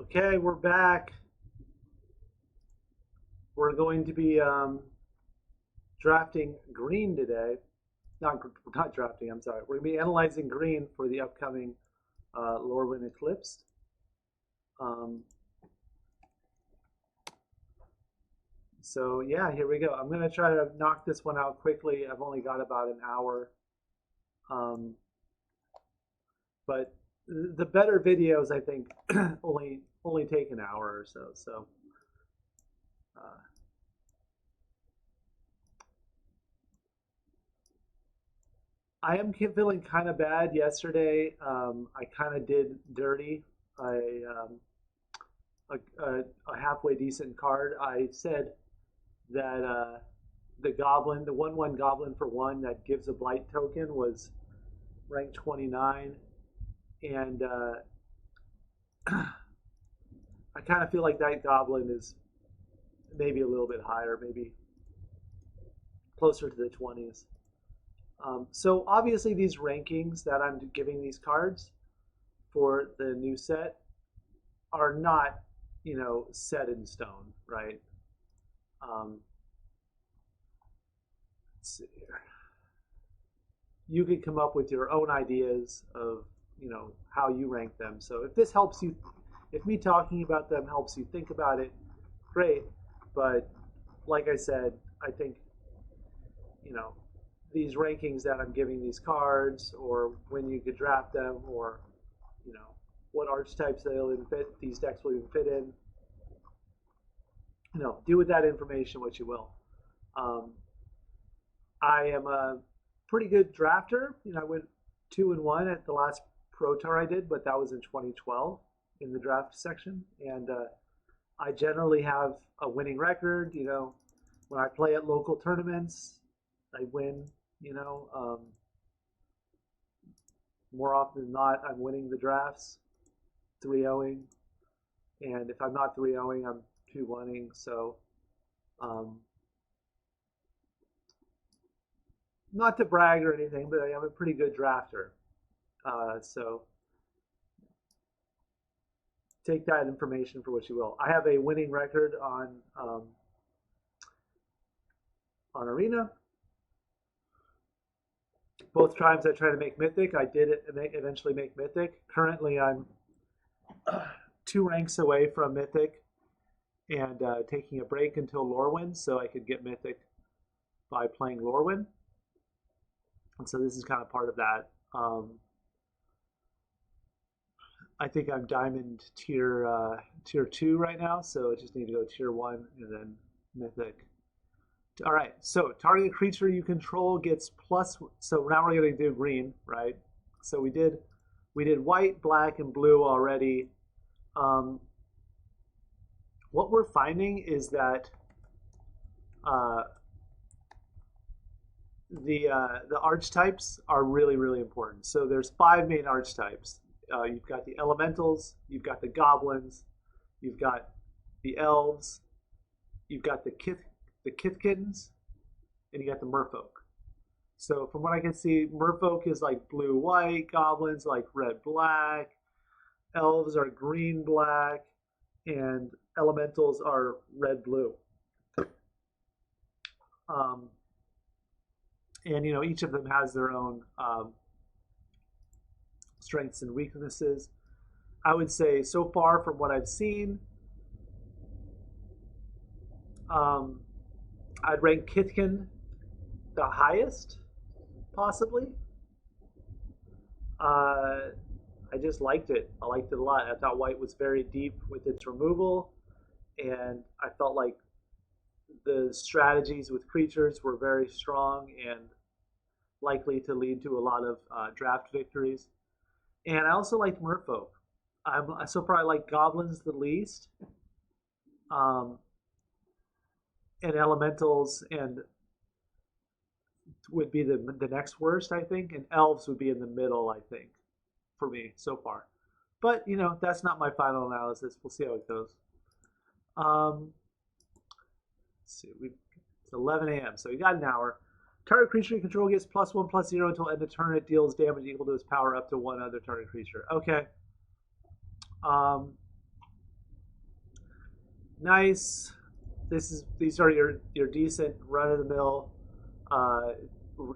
Okay, we're back. We're going to be drafting green today. Not drafting, I'm sorry. We're going to be analyzing green for the upcoming Lorwyn Eclipse. So yeah, here we go. I'm going to try to knock this one out quickly. I've only got about an hour. But the better videos, I think, only take an hour or so. So I am feeling kind of bad. Yesterday, I kind of did dirty. A halfway decent card. I said that the goblin, the 1/1 goblin for one that gives a blight token was ranked 29, and I kind of feel like that goblin is maybe a little bit higher, maybe closer to the 20s. So obviously these rankings that I'm giving these cards for the new set are not, set in stone, right? Let's see here. You could come up with your own ideas of, how you rank them. So if this helps you, if me talking about them helps you think about it, great. But like I said, I think, these rankings that I'm giving these cards, or when you could draft them, or what archetypes they'll even fit, these decks will even fit in. Do with that information what you will. I am a pretty good drafter. I went 2-1 at the last Pro Tour I did, but that was in 2012 in the draft section, and I generally have a winning record. When I play at local tournaments, I win. More often than not, I'm winning the drafts, 3-0ing, and if I'm not 3-0ing, I'm 2-1ing. So, not to brag or anything, but I am a pretty good drafter. So take that information for what you will. I have a winning record on Arena. Both times I tried to make Mythic, I did eventually make Mythic. Currently, I'm 2 ranks away from Mythic and taking a break until Lorwyn, so I could get Mythic by playing Lorwyn. And so this is kind of part of that. I think I'm Diamond tier 2 right now, so I just need to go tier 1 and then Mythic. All right, so target creature you control gets plus. So now we're going to do green, right? So we did white, black, and blue already. What we're finding is that the archetypes are really, really important. So there's 5 main archetypes. You've got the elementals, you've got the goblins, you've got the elves, you've got the Kithkins, and you got the merfolk. So from what I can see, merfolk is like blue-white, goblins like red-black, elves are green-black, and elementals are red-blue. And each of them has their own strengths and weaknesses. I would say so far from what I've seen, I'd rank Kithkin the highest, possibly. I just liked it. I liked it a lot. I thought white was very deep with its removal, and I felt like the strategies with creatures were very strong and likely to lead to a lot of draft victories. And I also liked merfolk. So far I like goblins the least. And elementals and would be the next worst, I think, and elves would be in the middle, I think, for me so far. But that's not my final analysis. We'll see how it goes. Let's see, it's 11 a.m. So we got an hour. Target creature you control gets +1/+0 until end of turn. It deals damage equal to its power up to 1 other target creature. Okay. nice. These are your decent run of the mill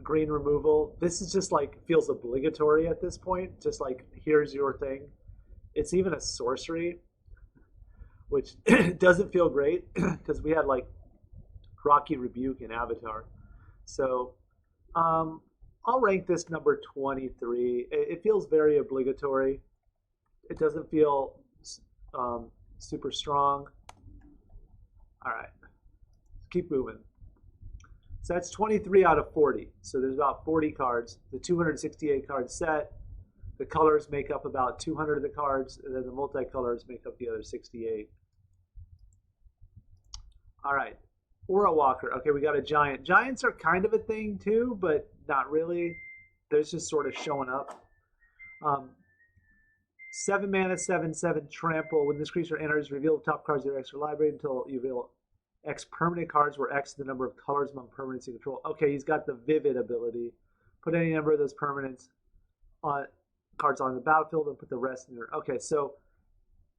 green removal. This is just like feels obligatory at this point. Just like here's your thing. It's even a sorcery, which doesn't feel great because we had like Rocky Rebuke in Avatar. So I'll rank this number 23. It feels very obligatory. It doesn't feel super strong. All right, let's keep moving. So that's 23 out of 40. So there's about 40 cards. The 268 card set. The colors make up about 200 of the cards, and then the multicolors make up the other 68. All right, Aura Walker. Okay, we got a giant. Giants are kind of a thing too, but not really. They're just sort of showing up. 7 mana, 7/7 trample. When this creature enters, reveal the top cards of your extra library until you reveal X permanent cards, where X is the number of colors among permanents you control. Okay, he's got the Vivid ability. Put any number of those permanents on cards on the battlefield and put the rest in your. Okay, so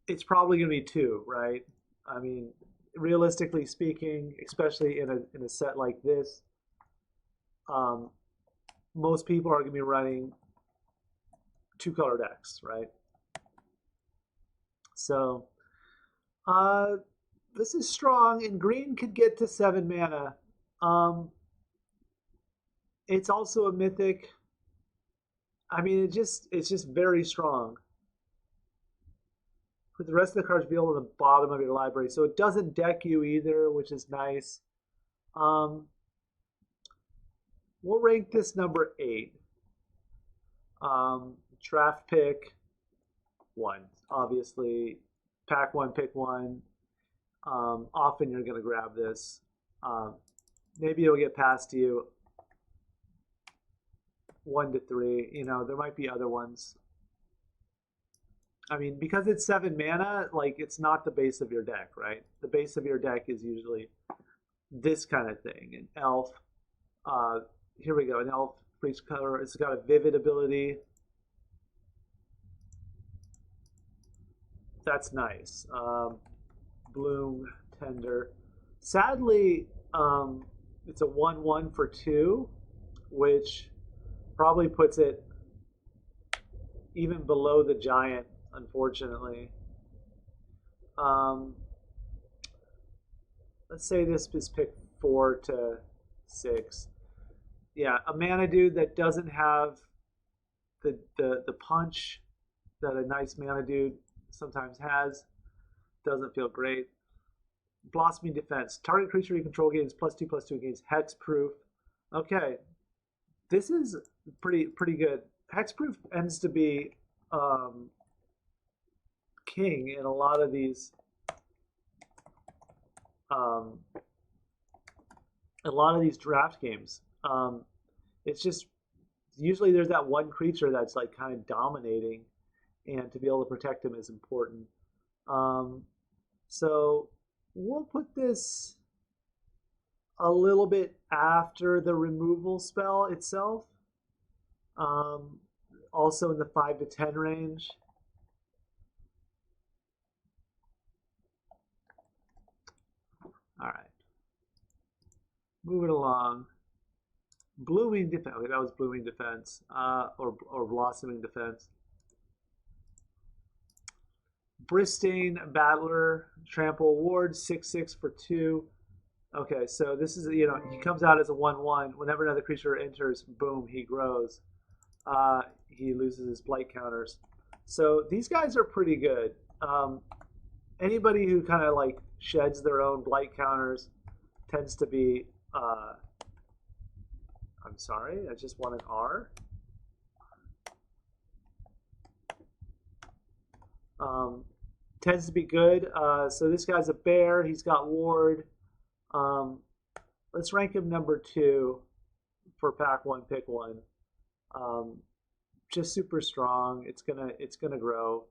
it's probably going to be 2, right? I mean, realistically speaking, especially in a set like this, most people are going to be running 2-color decks, right? So this is strong, and green could get to 7 mana. It's also a mythic. I mean, it's just very strong. Put the rest of the cards revealed on the bottom of your library, so it doesn't deck you either, which is nice. We'll rank this number 8. Draft pick 1. Obviously, pack 1, pick 1. Often you're going to grab this. Maybe it'll get past you 1 to 3. You know, there might be other ones. I mean, because it's 7 mana, like it's not the base of your deck, right? The base of your deck is usually this kind of thing. An elf. Here we go. An elf for each color. It's got a Vivid ability. That's nice. Bloom, Tender. Sadly, it's a 1/1 for 2, which probably puts it even below the giant, unfortunately. Let's say this is pick 4 to 6. Yeah, a mana dude that doesn't have the punch that a nice mana dude sometimes has. Doesn't feel great. Blossoming Defense. Target creature you control gains +2/+2 against hexproof. Okay. This is pretty good. Hexproof tends to be king in a lot of these draft games. It's just usually there's that one creature that's like kind of dominating, and to be able to protect him is important. So we'll put this a little bit after the removal spell itself. Also in the 5 to 10 range. All right. Moving along. Blooming Defense. Okay, that was Blooming Defense. Or Blossoming Defense. Bristain Battler, Trample Ward, 6/6 for 2. Okay, so this is, you know, he comes out as a 1/1. Whenever another creature enters, boom, he grows. He loses his blight counters. So these guys are pretty good. Anybody who kind of like sheds their own blight counters tends to be, I'm sorry, I just want an R. Tends to be good. So this guy's a bear. He's got ward. Let's rank him number 2 for pack 1, pick 1. Just super strong. It's gonna grow.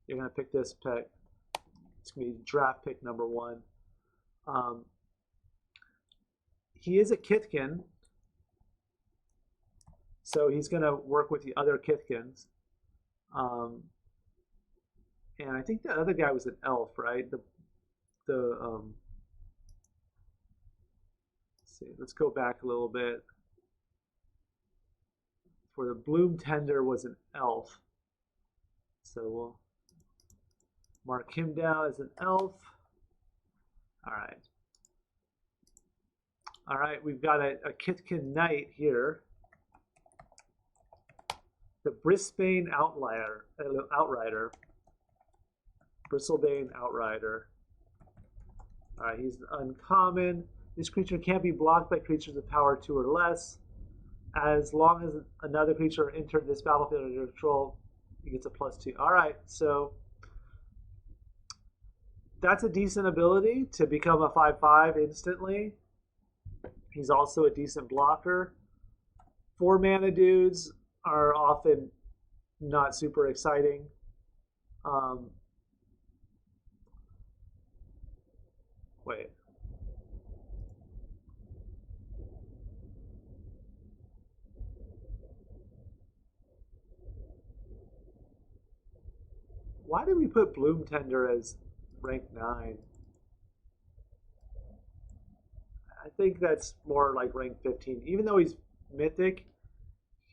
You're gonna pick this pick. It's gonna be draft pick number 1. He is a Kithkin, so he's gonna work with the other Kithkins. And I think the other guy was an elf, right? The let's see. Let's go back a little bit. For the Bloom Tender was an elf, so we'll mark him down as an elf. All right. All right, we've got a Kitkin Knight here. The Brisbane Outrider. Bristlebane Outrider. All right, he's uncommon. This creature can't be blocked by creatures of power 2 or less. As long as another creature entered this battlefield under your control, he gets a +2. All right, so that's a decent ability to become a 5/5 instantly. He's also a decent blocker. 4 mana dudes are often not super exciting. Wait. Why did we put Bloom Tender as rank 9? I think that's more like rank 15. Even though he's mythic,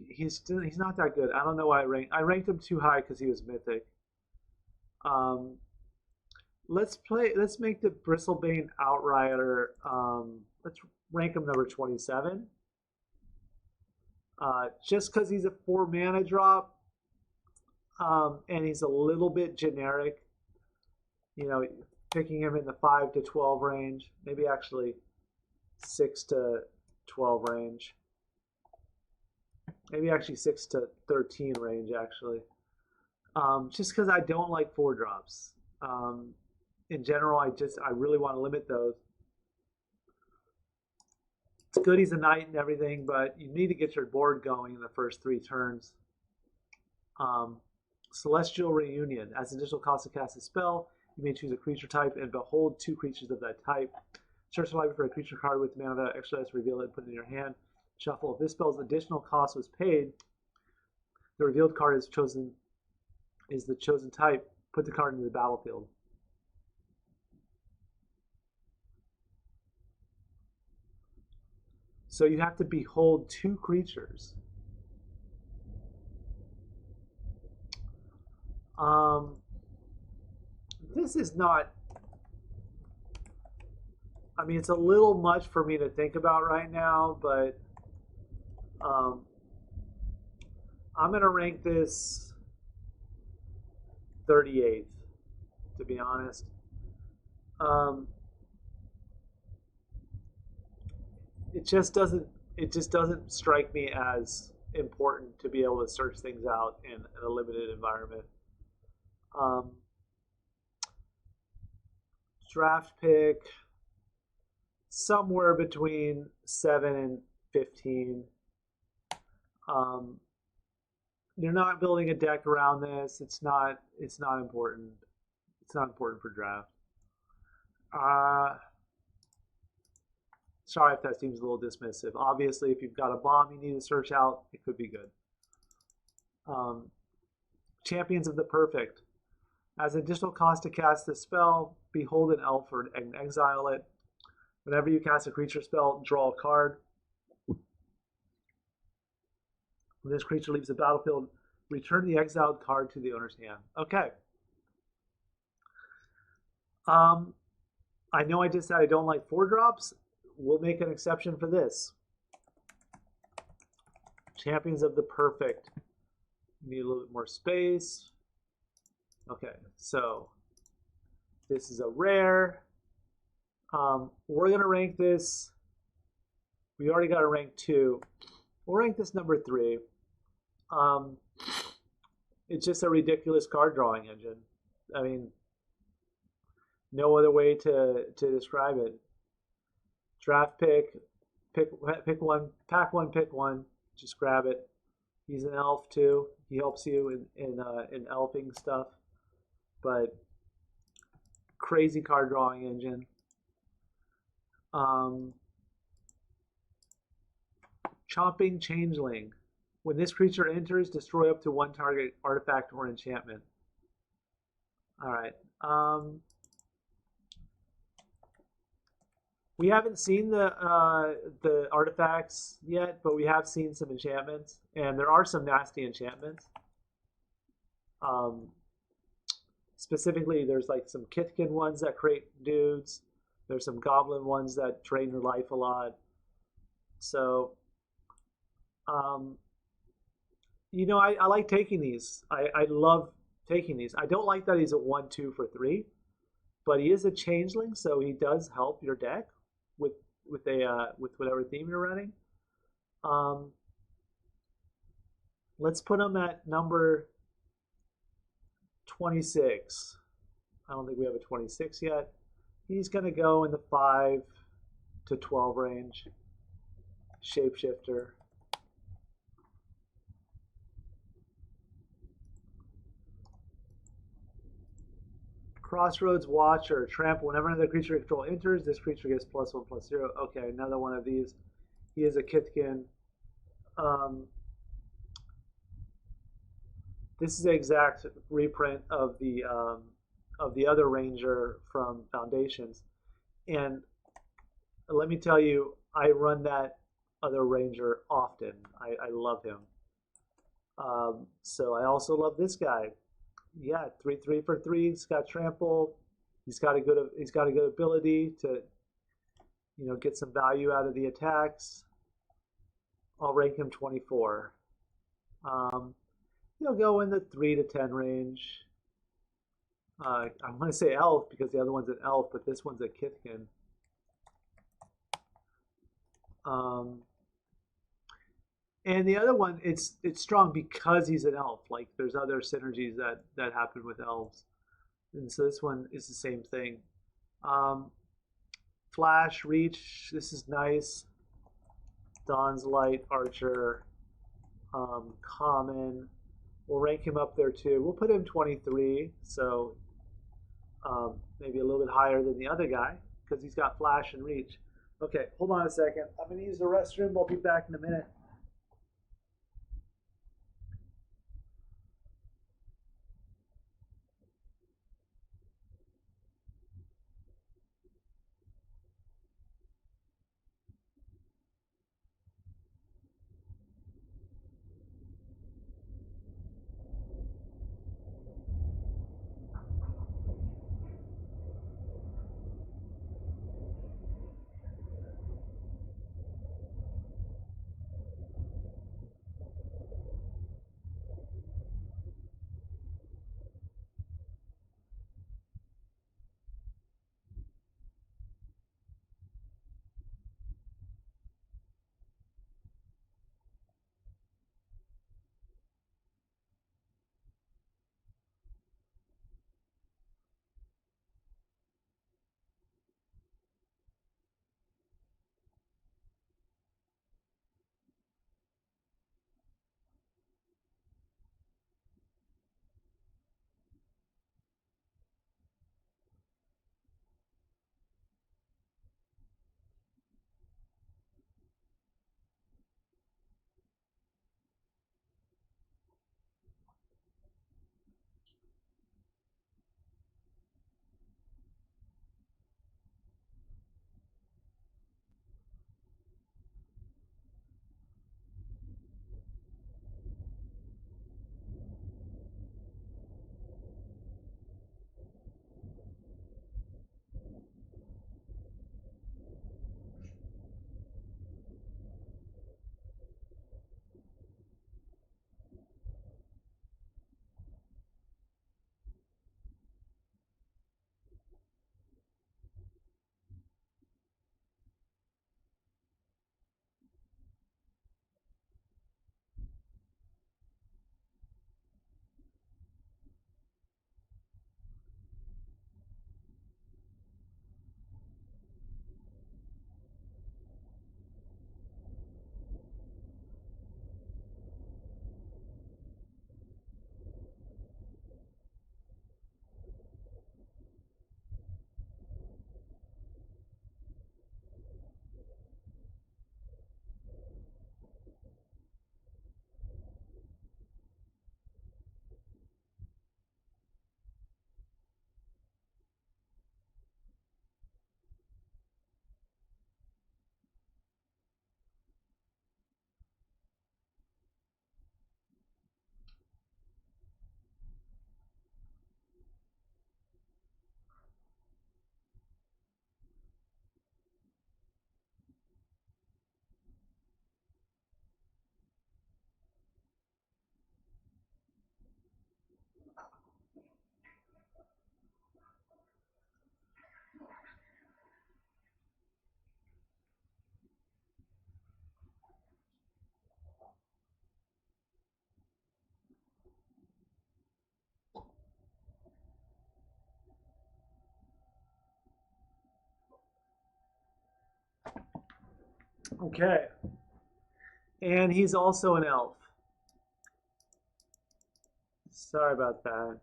he's not that good. I don't know why I ranked him too high because he was mythic. Let's make the Bristlebane Outrider. Let's rank him number 27. Just because he's a 4 mana drop, and he's a little bit generic. You know, picking him in the 5 to 12 range, maybe actually 6 to 12 range. Maybe actually 6 to 13 range, actually. Just because I don't like 4 drops. In general, I really want to limit those. It's good he's a knight and everything, but you need to get your board going in the first 3 turns. Celestial Reunion. As an additional cost to cast a spell, you may choose a creature type and behold 2 creatures of that type. Search the library for a creature card with mana value extra, reveal it and put it in your hand. Shuffle. If this spell's additional cost was paid, the revealed card is the chosen type. Put the card into the battlefield. So you have to behold 2 creatures. This is not, I mean, it's a little much for me to think about right now, but I'm going to rank this 38th, to be honest. It just doesn't strike me as important to be able to search things out in a limited environment. Draft pick somewhere between 7 and 15. You're not building a deck around this. It's not important. It's not important for draft. Sorry if that seems a little dismissive. Obviously, if you've got a bomb you need to search out, it could be good. Champions of the Perfect. As an additional cost to cast this spell, behold an elf and exile it. Whenever you cast a creature spell, draw a card. When this creature leaves the battlefield, return the exiled card to the owner's hand. Okay. I know I just said I don't like 4 drops. We'll make an exception for this. Champions of the Perfect. Need a little bit more space. Okay, so this is a rare. We're going to rank this. We already got a rank 2. We'll rank this number 3. It's just a ridiculous card drawing engine. I mean, no other way to describe it. Draft pick one, pack one, pick one. Just grab it. He's an elf too. He helps you in elfing stuff. But crazy card drawing engine. Chomping Changeling. When this creature enters, destroy up to 1 target artifact or enchantment. All right. We haven't seen the artifacts yet, but we have seen some enchantments, and there are some nasty enchantments. Um, Specifically, there's like some Kithkin ones that create dudes. There's some Goblin ones that drain your life a lot. So, um, I like taking these. I love taking these. I don't like that he's a 1/2 for 3, but he is a changeling, so he does help your deck with with whatever theme you're running. Um, let's put him at number 26. I don't think we have a 26 yet. He's going to go in the 5 to 12 range. Shapeshifter. Crossroads Watcher. Trample. Whenever another creature you control enters, this creature gets +1/+0. Okay, another one of these. He is a Kithkin. This is the exact reprint of the other Ranger from Foundations, and let me tell you, I run that other Ranger often. I love him. So I also love this guy. Yeah, 3/3 for 3. He's got trample. He's got a good ability to get some value out of the attacks. I'll rank him 24. Um, he'll go in the 3 to 10 range. I want to say elf because the other one's an elf, but this one's a Kithkin. And the other one, it's strong because he's an elf. Like there's other synergies that happen with elves, and so this one is the same thing. Um, Flash, reach. This is nice. Dawn's Light, Archer, common. We'll rank him up there too. We'll put him 23, so maybe a little bit higher than the other guy because he's got Flash and reach. Okay, hold on a second. I'm going to use the restroom. I'll be back in a minute. Okay. And he's also an elf. Sorry about that.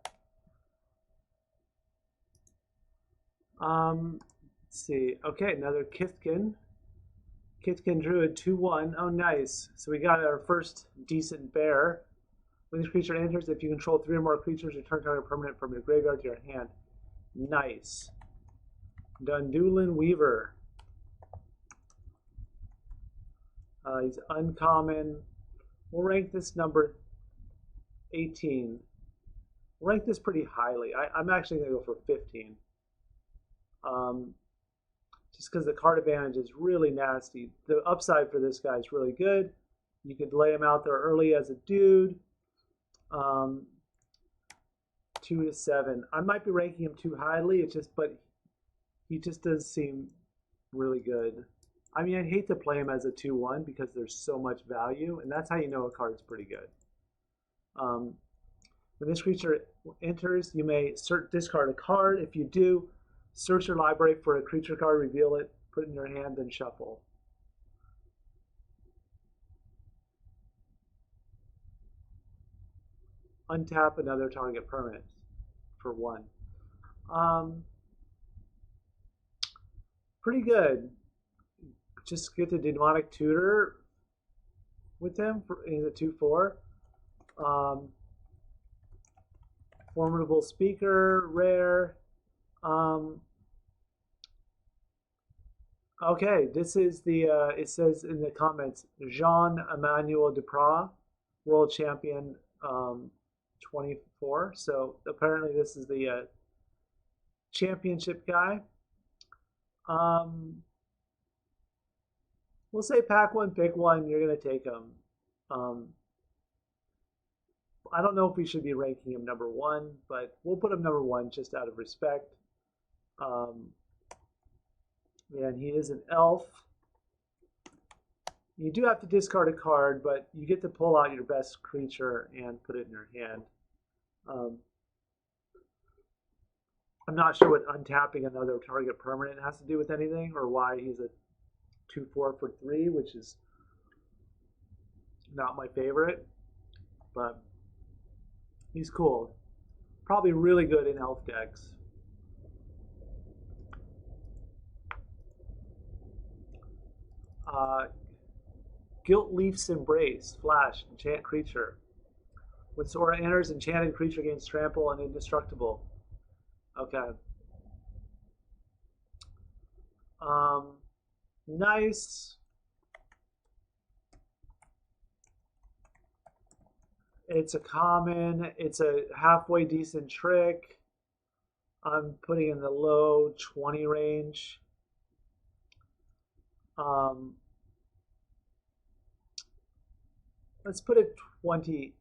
Let's see. Okay, another Kithkin. Kithkin Druid 2/1. Oh, nice. So we got our first decent bear. When this creature enters, if you control 3 or more creatures, return target permanent from your graveyard to your hand. Nice. Dundulin Weaver. He's uncommon. We'll rank this number 18. We'll rank this pretty highly. I'm actually going to go for 15. Just because the card advantage is really nasty. The upside for this guy is really good. You could lay him out there early as a dude. 2 to 7. I might be ranking him too highly. But he just does seem really good. I mean, I'd hate to play him as a 2/1 because there's so much value, and that's how you know a card's pretty good. When this creature enters, you may discard a card. If you do, search your library for a creature card, reveal it, put it in your hand, then shuffle. Untap another target permanent for 1. Pretty good. Just get the Demonic Tutor with him. He's a 2/4. Formidable Speaker, rare. Okay, this is the, it says in the comments, Jean-Emmanuel Duprat, World Champion 24. So apparently this is the championship guy. We'll say pack 1, pick 1. You're going to take him. I don't know if we should be ranking him number 1, but we'll put him number 1 just out of respect. And he is an elf. You do have to discard a card, but you get to pull out your best creature and put it in your hand. I'm not sure what untapping another target permanent has to do with anything, or why he's a 2/4 for 3, which is not my favorite, but he's cool. Probably really good in elf decks. Gilt Leaf's Embrace, flash, enchant creature. When Sora enters, enchanted creature gains trample and indestructible. Okay. Nice. It's a common. It's a halfway decent trick. I'm putting in the low 20 range. Let's put it 20.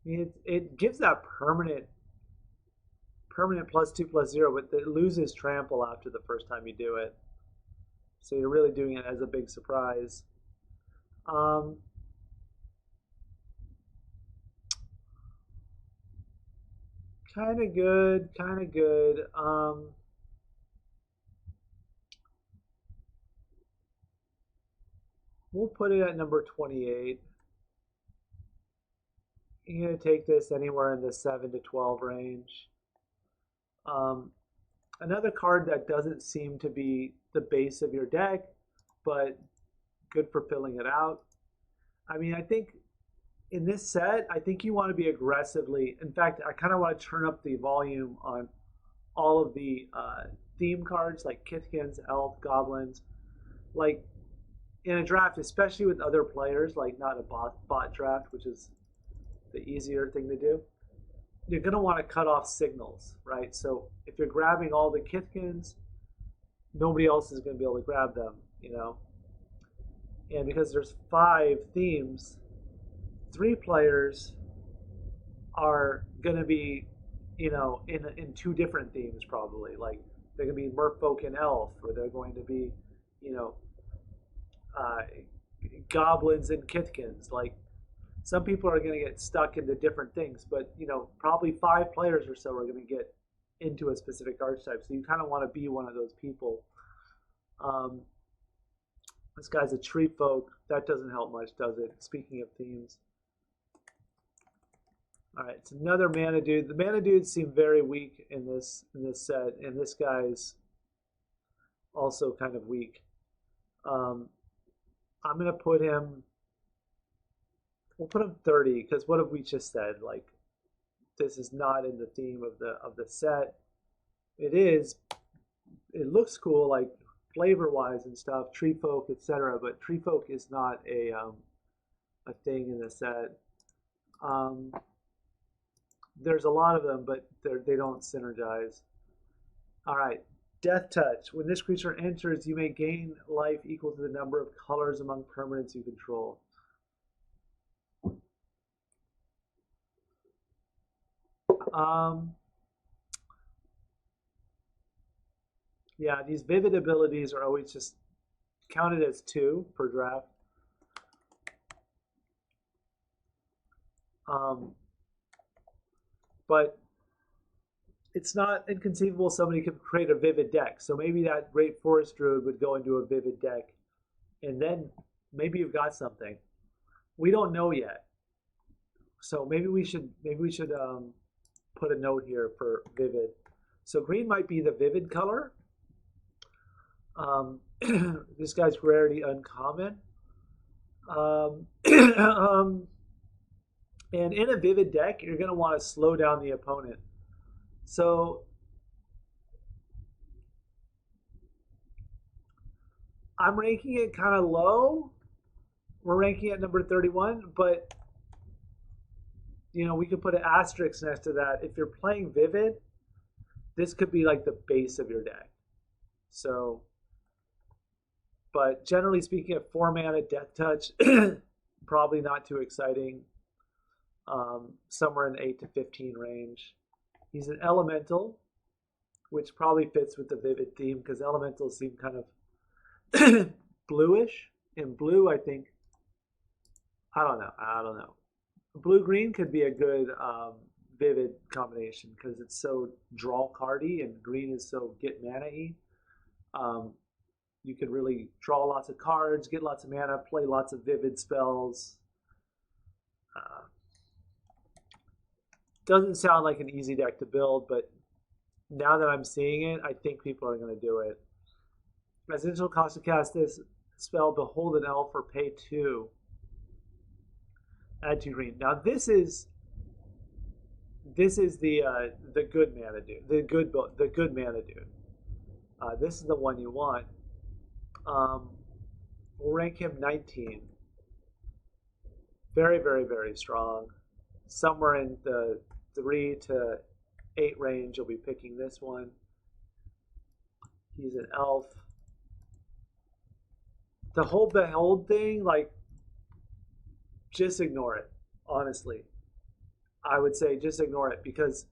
I mean, it gives that permanent +2/+0, but it loses trample after the first time you do it. So you're really doing it as a big surprise. Kind of good, kind of good. We'll put it at number 28. You're going to take this anywhere in the 7 to 12 range. Another card that doesn't seem to be the base of your deck, but good for filling it out. I mean, I think in this set, I think you want to be aggressively. In fact, I kind of want to turn up the volume on all of the theme cards like Kithkins, Elf, Goblins. Like in a draft, especially with other players, like not a bot draft, which is the easier thing to do, you're going to want to cut off signals, right? So if you're grabbing all the Kithkins, nobody else is going to be able to grab them, you know? And because there's 5 themes, 3 players are going to be, you know, in 2 different themes probably. Like they're going to be Merfolk and Elf, or they're going to be, you know, Goblins and Kithkins. Like some people are going to get stuck into different things, but you know, probably 5 players or so are going to get into a specific archetype. So you kind of want to be one of those people. This guy's a tree folk. That doesn't help much, does it? Speaking of themes. All right, it's another mana dude. The mana dudes seem very weak in this set, and this guy's also kind of weak. I'm gonna put him. We'll put him 30 because what have we just said? Like, this is not in the theme of the set. It is. It looks cool, like flavor-wise and stuff, tree folk, etc. But tree folk is not a thing in the set. There's a lot of them, but they don't synergize. All right, Death Touch. When this creature enters, you may gain life equal to the number of colors among permanents you control. Yeah, these vivid abilities are always just counted as 2 per draft. But it's not inconceivable somebody could create a vivid deck. So maybe that Great Forest Druid would go into a vivid deck, and then maybe you've got something. We don't know yet. So maybe we should put a note here for vivid. So green might be the vivid color. This guy's rarity uncommon. And in a vivid deck, you're going to want to slow down the opponent. So I'm ranking it kind of low. We're ranking it number 31, but we could put an asterisk next to that. If you're playing Vivid, this could be like the base of your deck. So, but generally speaking, at 4 mana Death Touch, probably not too exciting. Somewhere in the 8 to 15 range. He's an elemental, which probably fits with the Vivid theme because elementals seem kind of bluish. And blue, I think, I don't know. Blue-green could be a good Vivid combination because it's so draw cardy and green is so get mana-y. You could really draw lots of cards, get lots of mana, play lots of Vivid spells. Doesn't sound like an easy deck to build, but now that I'm seeing it, I think people are going to do it. As initial cost to cast this spell, Behold an Elf or pay 2. Add 2 green. Now this is the good mana dude. The good mana dude. This is the one you want. We'll rank him 19. Very, very, very strong. Somewhere in the 3 to 8 range, you'll be picking this one. He's an elf. The whole Behold thing, like, just ignore it, honestly. I would say just ignore it because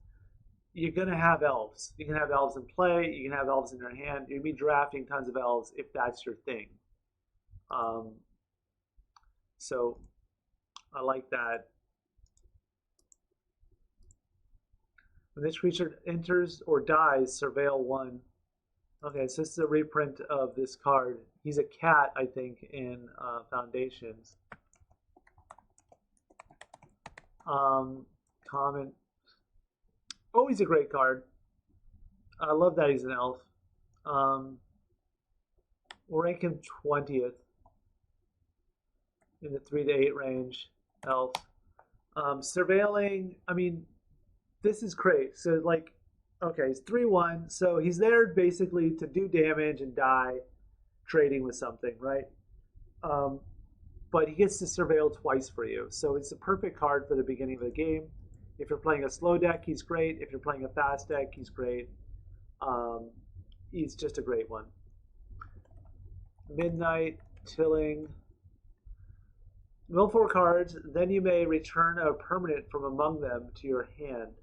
you're going to have elves. You can have elves in play. You can have elves in your hand. You'll be drafting tons of elves if that's your thing. So I like that. When this creature enters or dies, surveil 1. Okay, so this is a reprint of this card. He's a cat, I think, in Foundations. Common. Oh, he's a great card. I love that he's an elf. We'll rank him 20th in the 3 to 8 range. Elf. Surveilling, I mean, this is great. So, like, okay, he's 3/1. So he's there basically to do damage and die trading with something, right? But he gets to surveil twice for you. So it's a perfect card for the beginning of the game. If you're playing a slow deck, he's great. If you're playing a fast deck, he's great. He's just a great one. Midnight, Tilling. Mill 4 cards, then you may return a permanent from among them to your hand.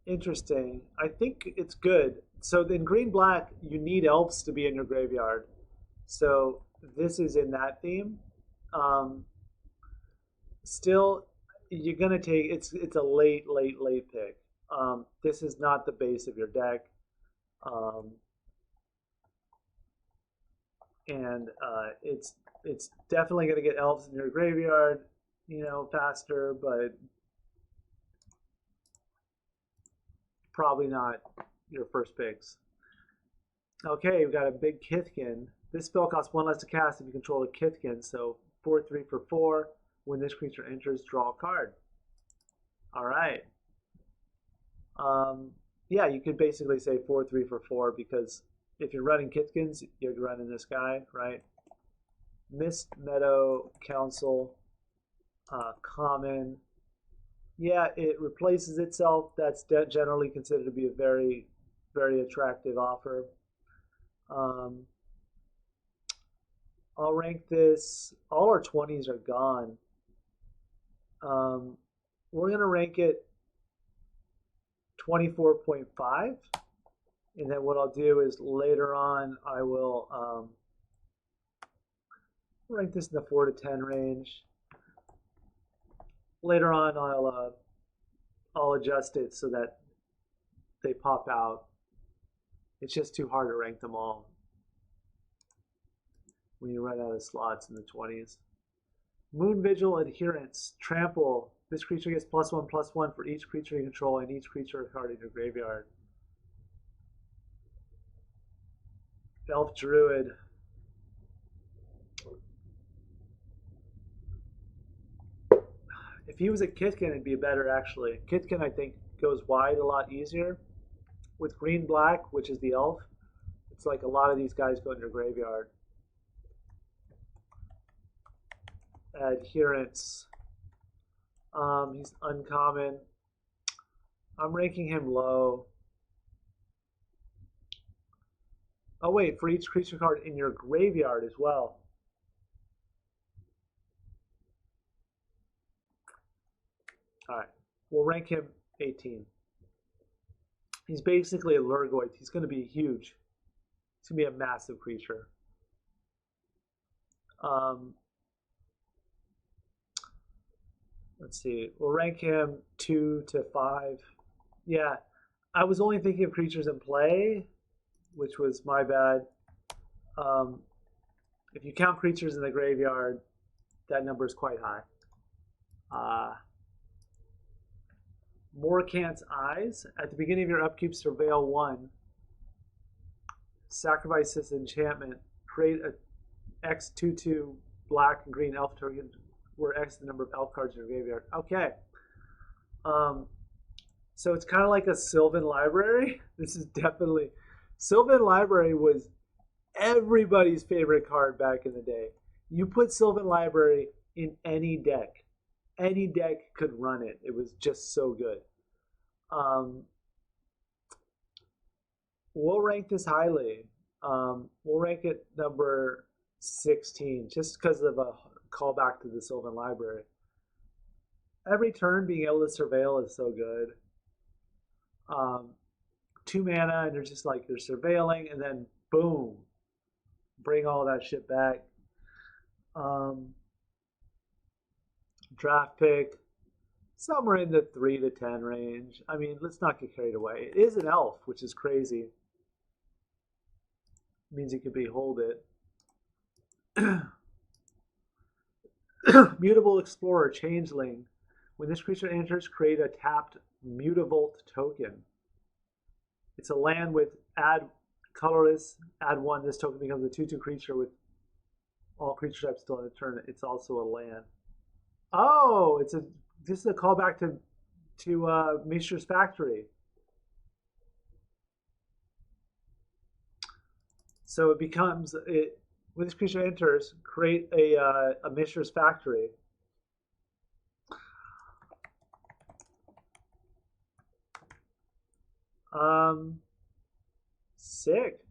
Interesting. I think it's good. So in green-black, you need elves to be in your graveyard. So this is in that theme. Still, you're gonna take it's a late pick. This is not the base of your deck, um, and it's definitely gonna get elves in your graveyard, faster, but probably not your first picks. Okay, we've got a big Kithkin. This spell costs 1 less to cast if you control a Kithkin, so 4/3 for 4. When this creature enters, draw a card. All right. Yeah, you could basically say 4/3 for 4 because if you're running Kithkins, you're running this guy, right? Mist Meadow Council, common. Yeah, it replaces itself. That's generally considered to be a very, very attractive offer. I'll rank this. All our 20s are gone. We're going to rank it 24.5. And then what I'll do is later on, I will rank this in the 4 to 10 range. Later on, I'll adjust it so that they pop out. It's just too hard to rank them all when you run out of slots in the 20s. Moon Vigil Adherence. Trample. This creature gets +1/+1 for each creature you control and each creature card in your graveyard. Elf Druid. If he was a Kithkin, it'd be better, actually. Kithkin, I think, goes wide a lot easier. With green-black, which is the elf, it's like a lot of these guys go in your graveyard. Adherence. He's uncommon. I'm ranking him low. Oh wait, for each creature card in your graveyard as well. All right, we'll rank him 18. He's basically a Lurgoyd. He's going to be huge. He's going to be a massive creature. Let's see. We'll rank him 2 to 5. Yeah, I was only thinking of creatures in play, which was my bad. If you count creatures in the graveyard, that number is quite high. Morkant's Eyes. At the beginning of your upkeep, surveil 1. Sacrifice this enchantment. Create a X/2/2 black and green elf token where X is the number of elf cards in your graveyard. Okay. So it's kind of like a Sylvan Library. This is definitely... Sylvan Library was everybody's favorite card back in the day. You put Sylvan Library in any deck. Any deck could run it. It was just so good. We'll rank this highly. We'll rank it number 16 just because of a callback to the Sylvan Library. Every turn being able to surveil is so good. 2 mana and you're just like you're surveilling and then boom, bring all that shit back. Draft pick, somewhere in the 3 to 10 range. I mean, let's not get carried away. It is an elf, which is crazy. It means you could behold it. Mutable Explorer, Changeling. When this creature enters, create a tapped Mutavault token. It's a land with add colorless, add 1. This token becomes a 2/2 creature with all creature types still in a turn. It's also a land. Oh, this is a callback to Mishra's Factory. So it becomes when this creature enters, create a Mishra's Factory. Sick.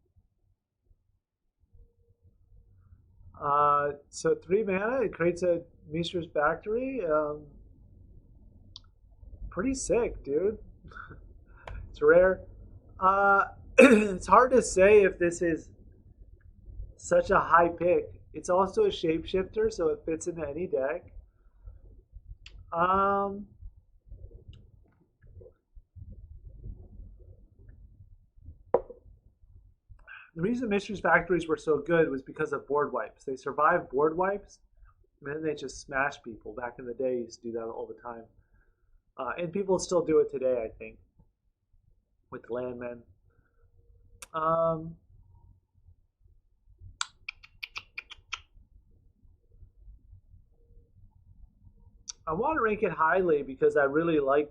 So 3 mana, it creates a Mishra's Factory. Pretty sick, dude. It's rare. It's hard to say if this is such a high pick. It's also a shapeshifter, so it fits into any deck. Um, the reason Mysteries Factories were so good was because of board wipes. They survived board wipes, and then they just smash people. Back in the day, used to do that all the time. And people still do it today, I think, with landmen. Um, I want to rank it highly because I really like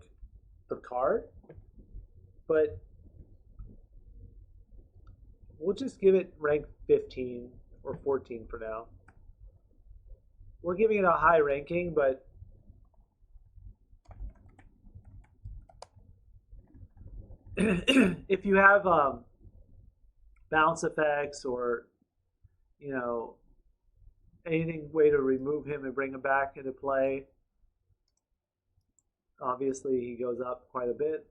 the card, but we'll just give it rank 15 or 14 for now. We're giving it a high ranking, but if you have bounce effects or you know anything way to remove him and bring him back into play, obviously he goes up quite a bit.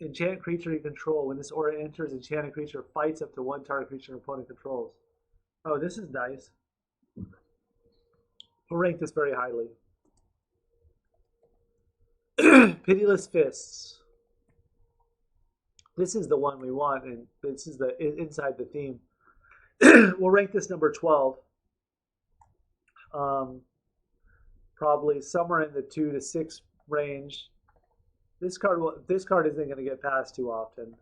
Enchant creature you control. When this aura enters, enchanted creature fights up to one target creature an opponent controls. Oh, this is nice. We'll rank this very highly. Pitiless Fists. This is the one we want, and this is the inside the theme. We'll rank this number 12. Probably somewhere in the 2 to 6 range. This card isn't going to get passed too often.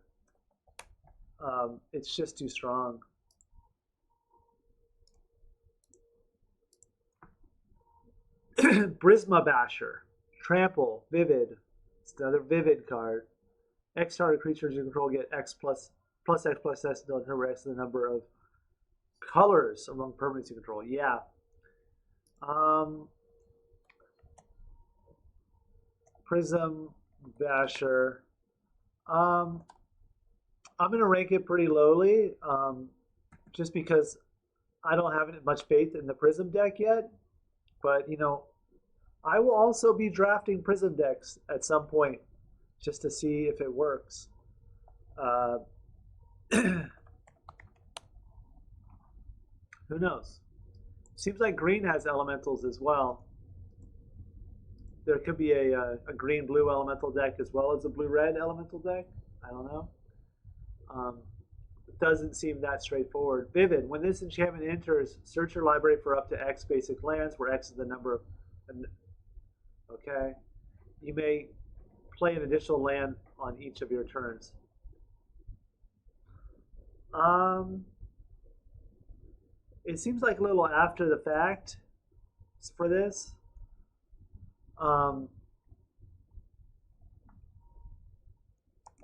It's just too strong. Brisma Basher. Trample. Vivid. It's another Vivid card. X target creatures you control get X plus X plus S until number X the number of colors among permanents you control. Yeah. Prism Basher. I'm going to rank it pretty lowly, just because I don't have much faith in the Prism deck yet. But, I will also be drafting Prism decks at some point just to see if it works. Who knows? Seems like green has elementals as well. There could be a green-blue elemental deck as well as a blue-red elemental deck. I don't know. It doesn't seem that straightforward. Vivid. When this enchantment enters, search your library for up to X basic lands, where X is the number of... Okay. You may play an additional land on each of your turns. It seems like a little after the fact for this.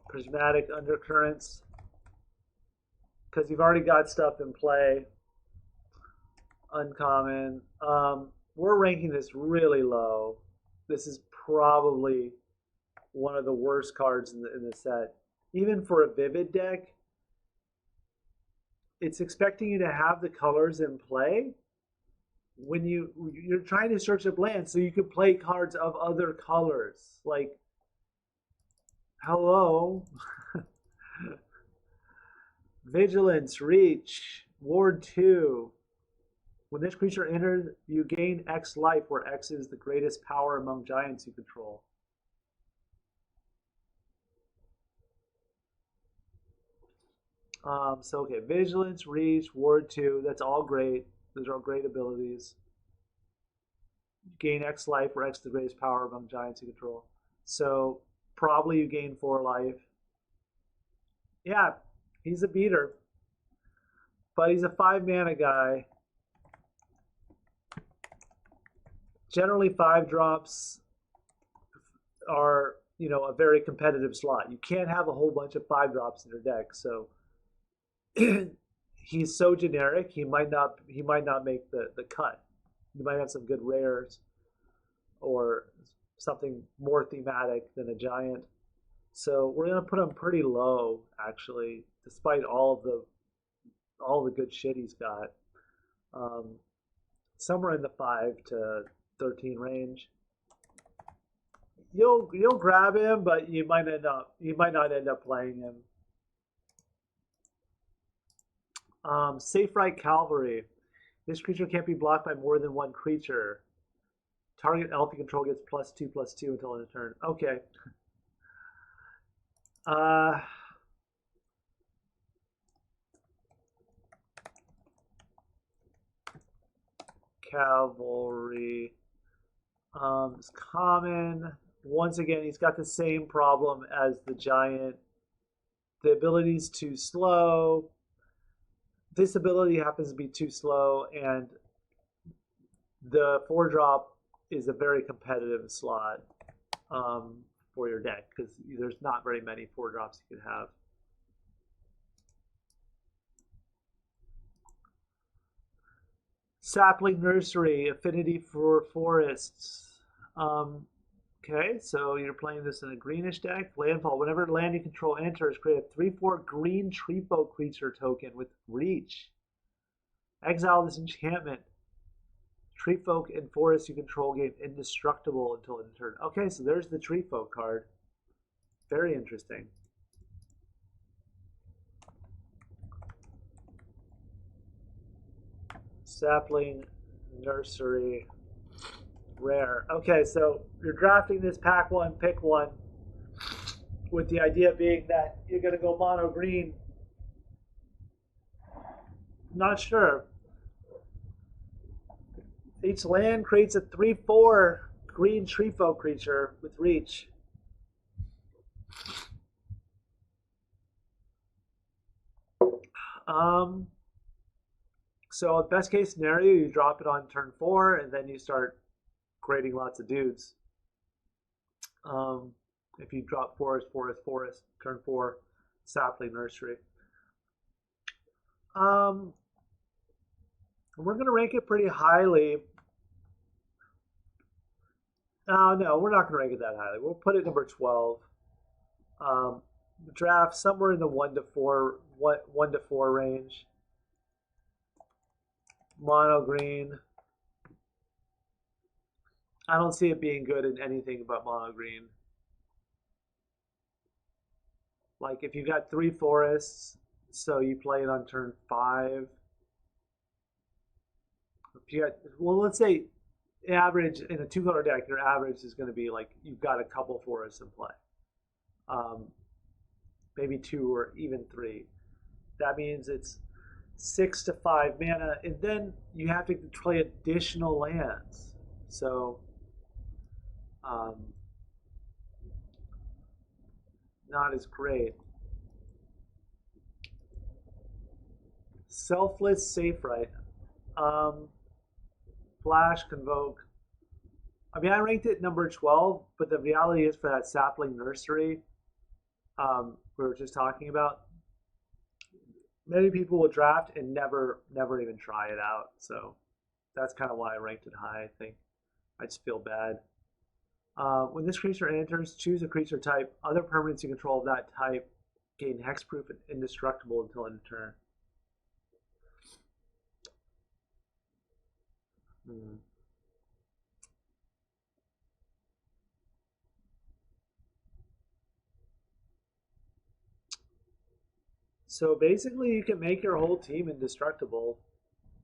Prismatic Undercurrents, because you've already got stuff in play. Uncommon. We're ranking this really low. This is probably one of the worst cards in the set. Even for a Vivid deck, it's expecting you to have the colors in play when you're trying to search up land so you can play cards of other colors. Like, hello. Vigilance, Reach, Ward 2. When this creature enters, you gain X life, where X is the greatest power among giants you control. Okay, Vigilance, Reach, Ward 2, that's all great. Those are all great abilities. Gain X life, where X is the greatest power among giants you control. So probably you gain 4 life. Yeah, he's a beater. But he's a 5-mana guy. Generally, 5-drops are, a very competitive slot. You can't have a whole bunch of 5-drops in your deck. So he's so generic, he might not make the cut. You might have some good rares or something more thematic than a giant. So we're gonna put him pretty low, actually, despite all the good shit he's got. Somewhere in the 5 to 13 range. You'll grab him, but you might not end up playing him. Safe Right Cavalry. This creature can't be blocked by more than one creature. Target elf you control gets +2/+2 until end of turn. Okay. Cavalry is common. Once again, he's got the same problem as the giant. The ability's too slow. This ability happens to be too slow, and the 4-drop is a very competitive slot for your deck because there's not very many 4-drops you can have. Sapling Nursery, affinity for forests. Okay, so you're playing this in a greenish deck. Landfall, whenever land you control enters, create a 3/4 green tree folk creature token with reach. Exile this enchantment. Tree folk and forests you control gain indestructible until end of turn. Okay, so there's the tree folk card. Very interesting. Sapling Nursery. Rare. Okay, so you're drafting this pack one, pick one, with the idea being that you're going to go mono green. Not sure. Each land creates a 3/4 green tree folk creature with reach. So best case scenario, you drop it on turn 4 and then you start creating lots of dudes. If you drop forest, turn 4, sapling nursery. We're going to rank it pretty highly. No, we're not going to rank it that highly. We'll put it number 12. Draft somewhere in the 1 to 4 range. Mono green. I don't see it being good in anything but mono green. Like if you got 3 forests, so you play it on turn 5. If you got, well, let's say average in a 2-color deck, your average is going to be like you've got a couple forests in play, maybe 2 or even 3. That means it's 6 to 5 mana, and then you have to play additional lands. So, not as great. Selfless Safe Right. Flash, Convoke. I mean, I ranked it number 12, but the reality is for that sapling nursery we were just talking about, many people will draft and never even try it out. So that's kind of why I ranked it high, I think. I just feel bad. When this creature enters, choose a creature type. Other permanents you control of that type gain hexproof and indestructible until end of turn. So basically you can make your whole team indestructible,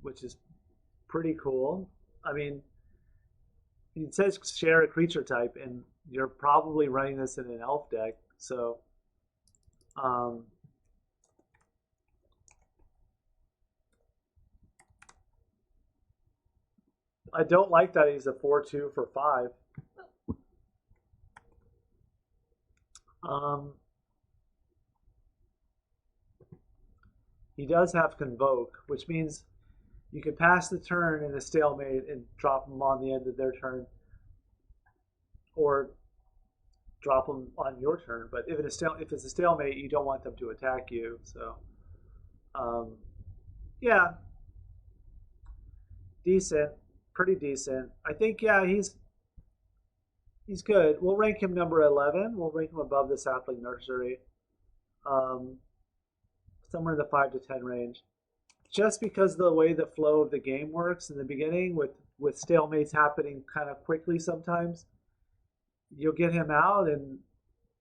which is pretty cool. I mean, it says share a creature type, and you're probably running this in an elf deck, so I don't like that he's a 4/2 for 5. He does have Convoke, which means you can pass the turn in a stalemate and drop them on the end of their turn, or drop them on your turn. But if it's a stalemate, you don't want them to attack you. So, yeah, decent, pretty decent. I think, yeah, he's good. We'll rank him number 11. We'll rank him above the sapling nursery, somewhere in the 5 to 10 range. Just because of the way the flow of the game works in the beginning, with stalemates happening kind of quickly sometimes, you'll get him out and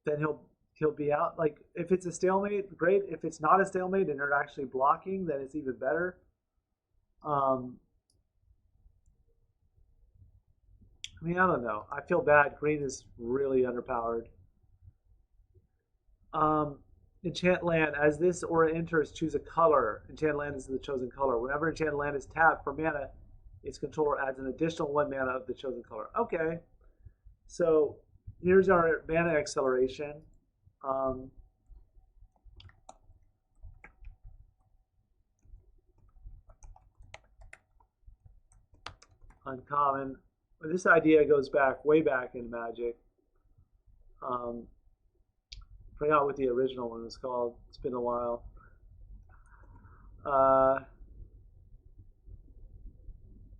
then he'll be out. Like if it's a stalemate, great. If it's not a stalemate and they're actually blocking, then it's even better. I mean, I don't know. I feel bad. Green is really underpowered. Enchant land. As this aura enters, choose a color. Enchant land is the chosen color. Whenever enchant land is tapped for mana, its controller adds an additional 1 mana of the chosen color. Okay. So here's our mana acceleration. Uncommon. This idea goes back way back in Magic. Forgot what the original one was called. It's been a while.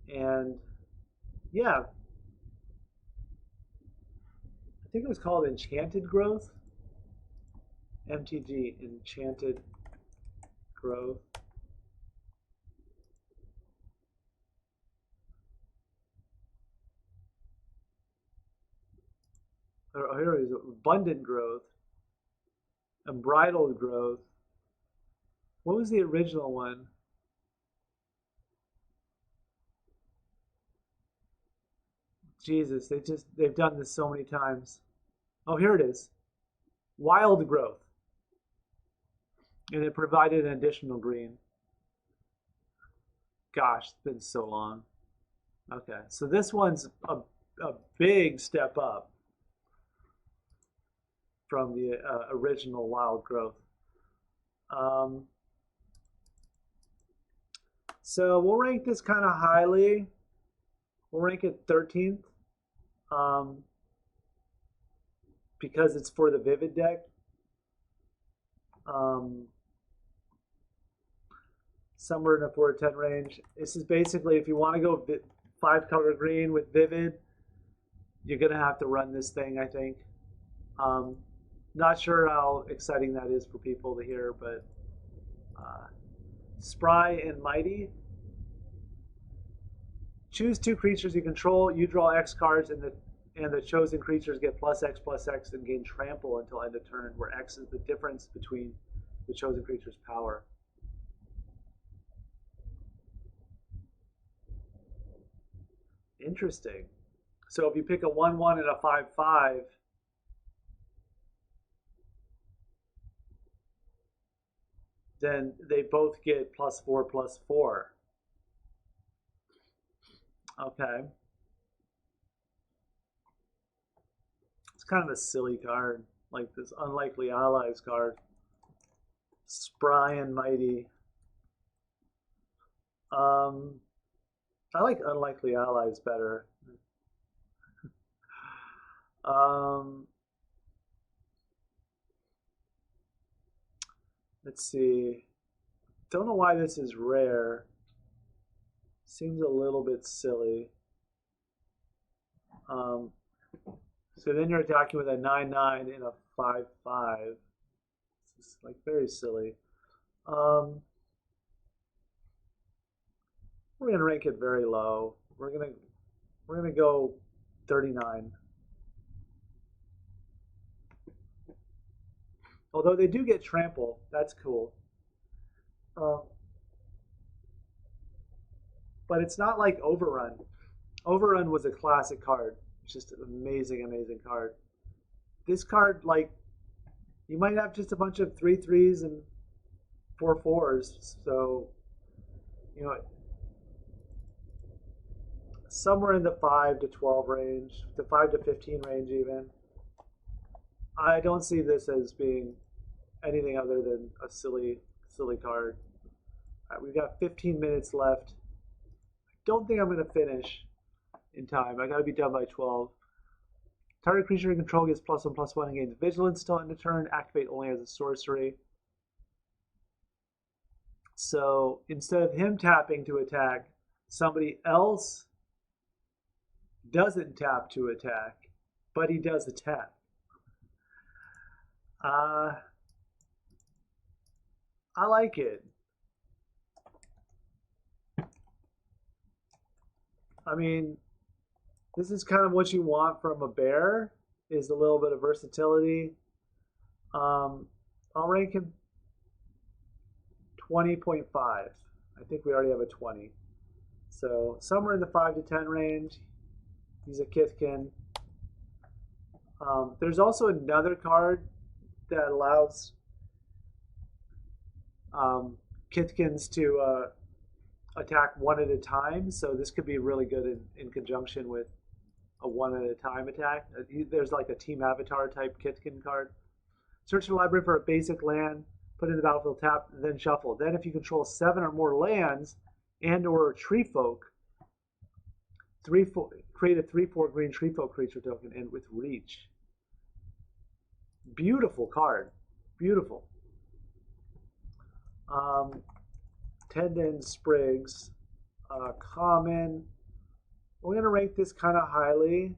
And yeah, I think it was called Enchanted Growth. MTG, Enchanted Growth. Oh, here it is. Abundant Growth. Unbridled Growth. What was the original one? Jesus, they've done this so many times. Oh, here it is. Wild Growth. And it provided an additional green. Gosh, it's been so long. Okay, so this one's a big step up from the original Wild Growth. So we'll rank this kind of highly. We'll rank it 13th because it's for the Vivid deck. Somewhere in the 4 to 10 range. This is basically, if you want to go 5-color green with Vivid, you're going to have to run this thing, I think. Not sure how exciting that is for people to hear, but Spry and Mighty. Choose 2 creatures you control. You draw X cards, and the chosen creatures get +X/+X and gain trample until end of turn, where X is the difference between the chosen creature's power. Interesting. So if you pick a 1/1 and a 5/5, then they both get +4/+4. Okay. It's kind of a silly card, like this Unlikely Allies card. Spry and Mighty. I like Unlikely Allies better. Let's see. Don't know why this is rare. Seems a little bit silly. So then you're attacking with a 9/9 and a 5/5. It's like very silly. We're gonna rank it very low. We're gonna go 39. Although they do get trample, that's cool. But it's not like Overrun. Overrun was a classic card. It's just an amazing, amazing card. This card, like, you might have just a bunch of 3/3s and 4/4s. So, you know, somewhere in the 5 to 12 range, the 5 to 15 range even. I don't see this as being anything other than a silly, silly card. All right, we've got 15 minutes left. I don't think I'm going to finish in time. I got to be done by 12. Target creature in control gets +1/+1 and gains vigilance till end of turn. Activate only as a sorcery. So instead of him tapping to attack, somebody else doesn't tap to attack, but he does attack. I like it. I mean, this is kind of what you want from a bear, is a little bit of versatility. I'll rank him 20.5. I think we already have a 20. So somewhere in the 5 to 10 range. He's a Kithkin. There's also another card that allows Kithkins to attack one at a time. So this could be really good in conjunction with a one at a time attack. There's like a Team Avatar type Kithkin card. Search the library for a basic land, put it in the battlefield, tap, then shuffle. Then if you control 7 or more lands and or tree folk, create a 3/4 green tree folk creature token and with reach. Beautiful card. Beautiful. Tendon Sprigs, common. We're going to rank this kind of highly.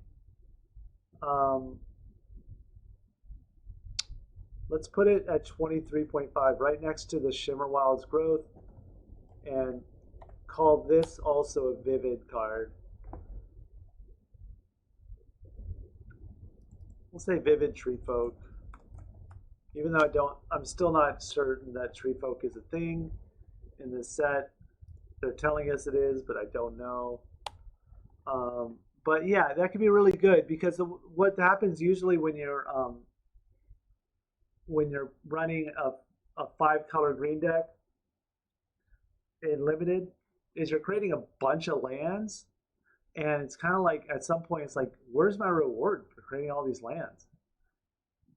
Let's put it at 23.5, right next to the Shimmer Wild's Growth, and call this also a Vivid card. We'll say Vivid Tree Folk. Even though I'm still not certain that Tree Folk is a thing in this set. They're telling us it is, but I don't know. But yeah, that could be really good because what happens usually when you're running a 5-color green deck in limited is you're creating a bunch of lands, and it's kind of like at some point it's like, where's my reward for creating all these lands?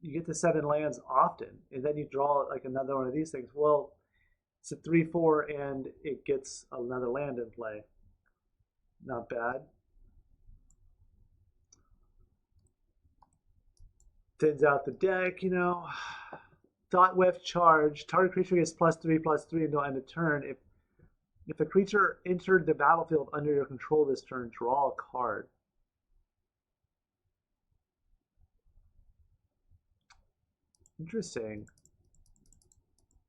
You get to 7 lands often, and then you draw like another one of these things. Well, it's a 3/4, and it gets another land in play. Not bad. Thins out the deck, you know. Thought Weft Charge. Target creature gets +3/+3 until end of turn. If a creature entered the battlefield under your control this turn, draw a card. Interesting.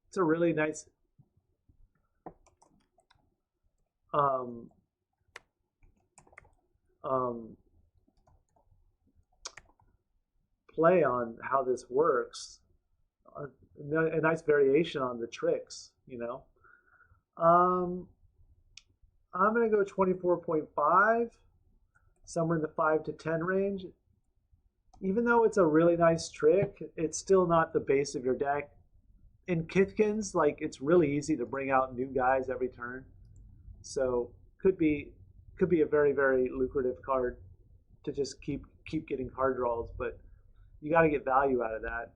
It's a really nice play on how this works. A nice variation on the tricks, you know. I'm going to go 24.5, somewhere in the 5 to 10 range. Even though it's a really nice trick, it's still not the base of your deck. In Kithkins, like, it's really easy to bring out new guys every turn. So could be a very, very lucrative card to just keep getting card draws, but you got to get value out of that.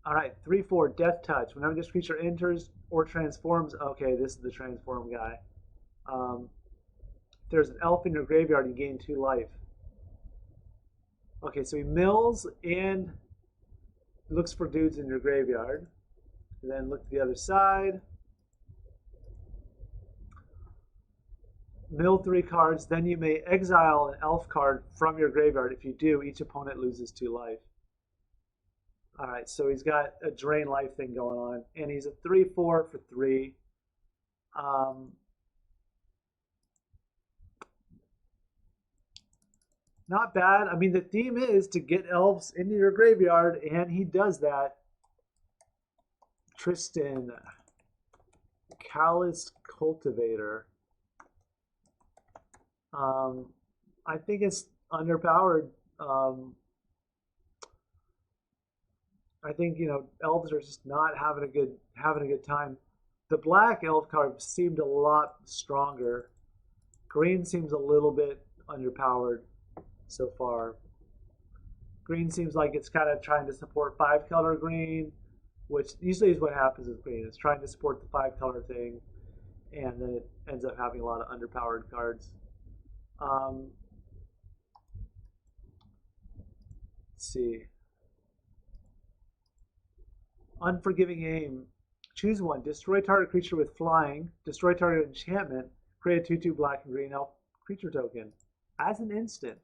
All right, 3/4 Death Touch. Whenever this creature enters or transforms, okay, this is the transform guy. If there's an elf in your graveyard, you gain 2 life. Okay, so he mills and looks for dudes in your graveyard. And then look to the other side. Mill 3 cards, then you may exile an elf card from your graveyard. If you do, each opponent loses 2 life. Alright, so he's got a drain life thing going on. And he's a 3/4 for 3. Not bad. I mean, the theme is to get elves into your graveyard, and he does that. Tristan, Callous Cultivator. I think it's underpowered. I think, you know, elves are just not having a good time. The black elf card seemed a lot stronger. Green seems a little bit underpowered so far. Green seems like it's kind of trying to support 5-color green, which usually is what happens with green. It's trying to support the 5-color thing, and then it ends up having a lot of underpowered cards. Let's see. Unforgiving Aim. Choose one. Destroy target creature with flying. Destroy target enchantment. Create a 2/2 black and green elf creature token as an instant.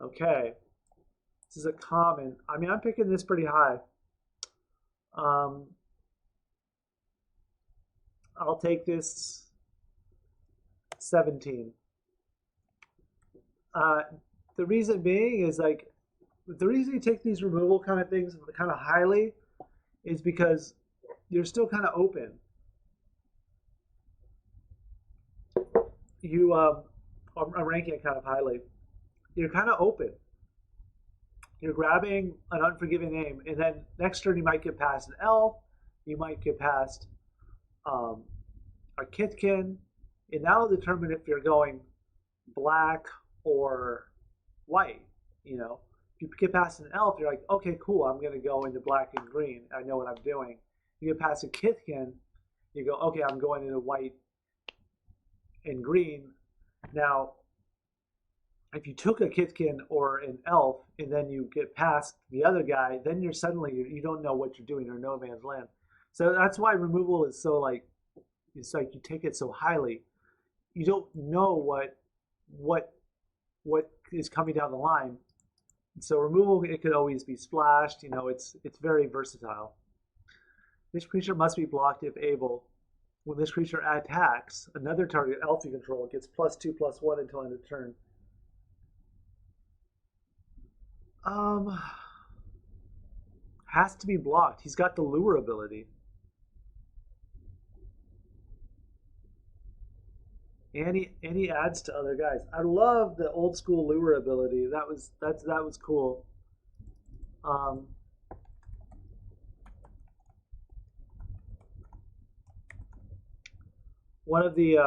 Okay. This is a common. I mean, I'm picking this pretty high. I'll take this 17. The reason being is, like, the reason you take these removal kind of things kind of highly is because you're still kind of open. I'm ranking it kind of highly. You're kind of open. You're grabbing an unforgiving name, and then next turn you might get past an elf, you might get past um, a kitkin, and that'll determine if you're going black or white. You know, if you get past an elf, you're like, okay, cool, I'm going to go into black and green. I know what I'm doing. You get past a kitkin, you go, okay, I'm going into white and green. Now, if you took a kitkin or an elf and then you get past the other guy, then you're suddenly you don't know what you're doing or no man's land. So that's why removal is so like it's like you take it so highly. You don't know what is coming down the line. So removal, it could always be splashed. You know, it's very versatile. This creature must be blocked if able. When this creature attacks, another target elf you control gets +2/+1 until end of turn. Has to be blocked. He's got the lure ability. And he adds to other guys. I love the old school lure ability. That was cool. One of the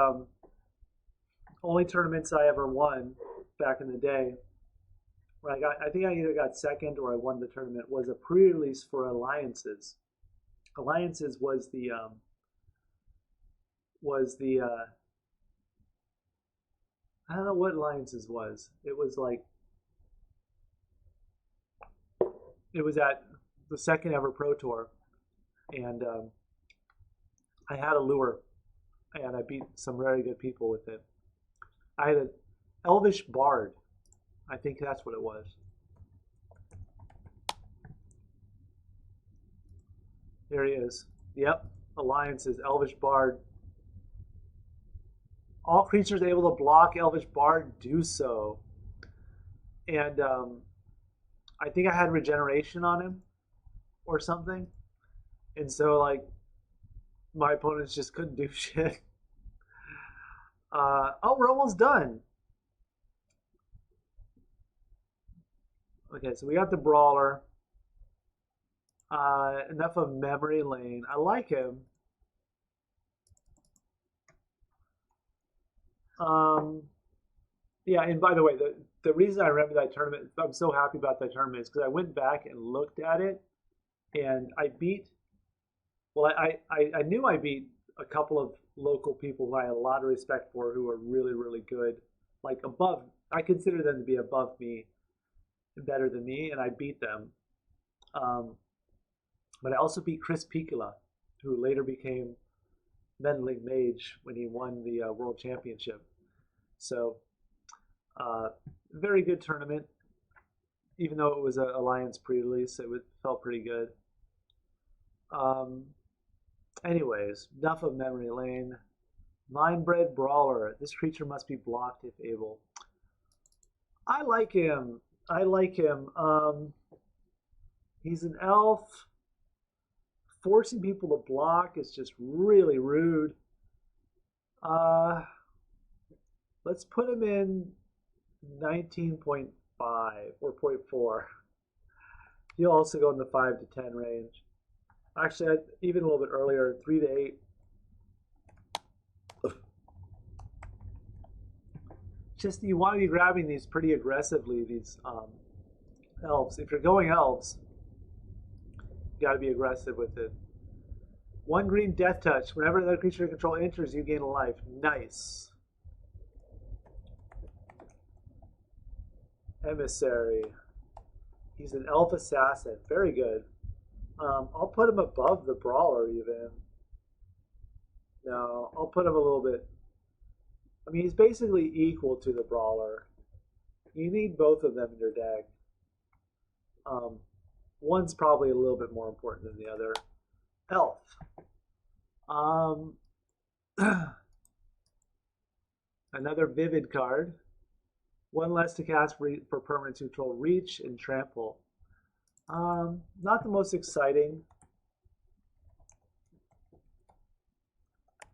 only tournaments I ever won back in the day, where I think I either got second or I won the tournament, was a pre-release for Alliances. Alliances was the I don't know what Alliances was. It was like it was at the second ever Pro Tour, and I had a lure, and I beat some very good people with it. I had an Elvish Bard. I think that's what it was. There he is. Yep, Alliances, Elvish Bard. All creatures able to block Elvish Bard do so. And I think I had regeneration on him or something. And so, like, my opponents just couldn't do shit. Oh, we're almost done. Okay, so we got the Brawler. Enough of Memory Lane. I like him. Yeah, and by the way, the reason I remember that tournament, I'm so happy about that tournament, is because I went back and looked at it, and I beat. Well, I knew I beat a couple of local people who I had a lot of respect for, who were really really good, like above. I consider them to be above me, better than me, and I beat them. Um, but I also beat Chris Piccola, who later became Meddling Mage when he won the World Championship. So, very good tournament. Even though it was an Alliance pre-release, felt pretty good. Anyways, enough of Memory Lane. Mindbred Brawler. This creature must be blocked if able. I like him. I like him. He's an elf. Forcing people to block is just really rude. Let's put him in 19.5 or 0.4. He'll also go in the 5 to 10 range. Actually, even a little bit earlier, 3 to 8. Just you want to be grabbing these pretty aggressively, these elves. If you're going elves, you got to be aggressive with it. 1 green Death Touch. Whenever another creature you control enters, you gain a life. Nice. Emissary. He's an elf assassin. Very good. I'll put him above the Brawler even. No, I'll put him a little bit. I mean, he's basically equal to the Brawler. You need both of them in your deck. One's probably a little bit more important than the other. Elf. Another Vivid card. 1 less to cast for permanent control. Reach and Trample. Not the most exciting.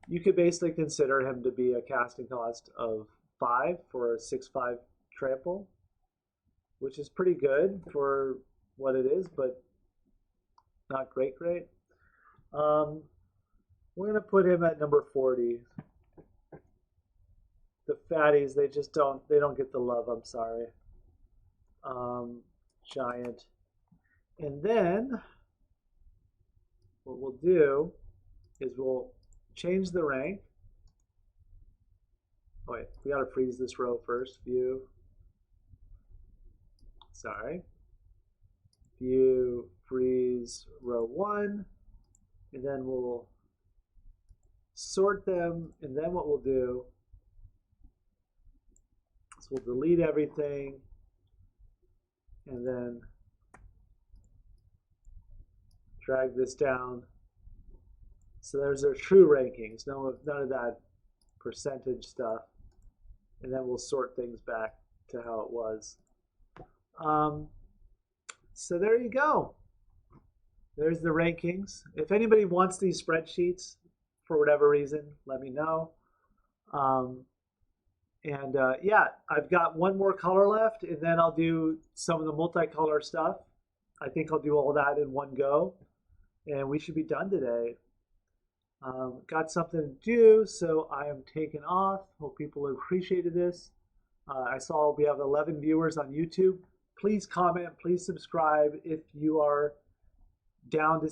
you could basically consider him to be a casting cost of 5 for a 6/5 trample, which is pretty good for what it is, but not great. We're gonna put him at number 40. The fatties, they don't get the love. I'm sorry. Giant, and then what we'll do is we'll change the rank. Oh wait, we gotta freeze this row first. View. Sorry. View, freeze row 1, and then we'll sort them, and then what we'll do is we'll delete everything, and then drag this down. So there's our true rankings, none of that percentage stuff, and then we'll sort things back to how it was. So there you go. There's the rankings. If anybody wants these spreadsheets for whatever reason, let me know. Yeah, I've got one more color left, and then I'll do some of the multicolor stuff. I think I'll do all that in one go, and we should be done today. Got something to do, so I am taking off. Hope people appreciated this. I saw we have 11 viewers on YouTube. Please comment, please subscribe if you are down to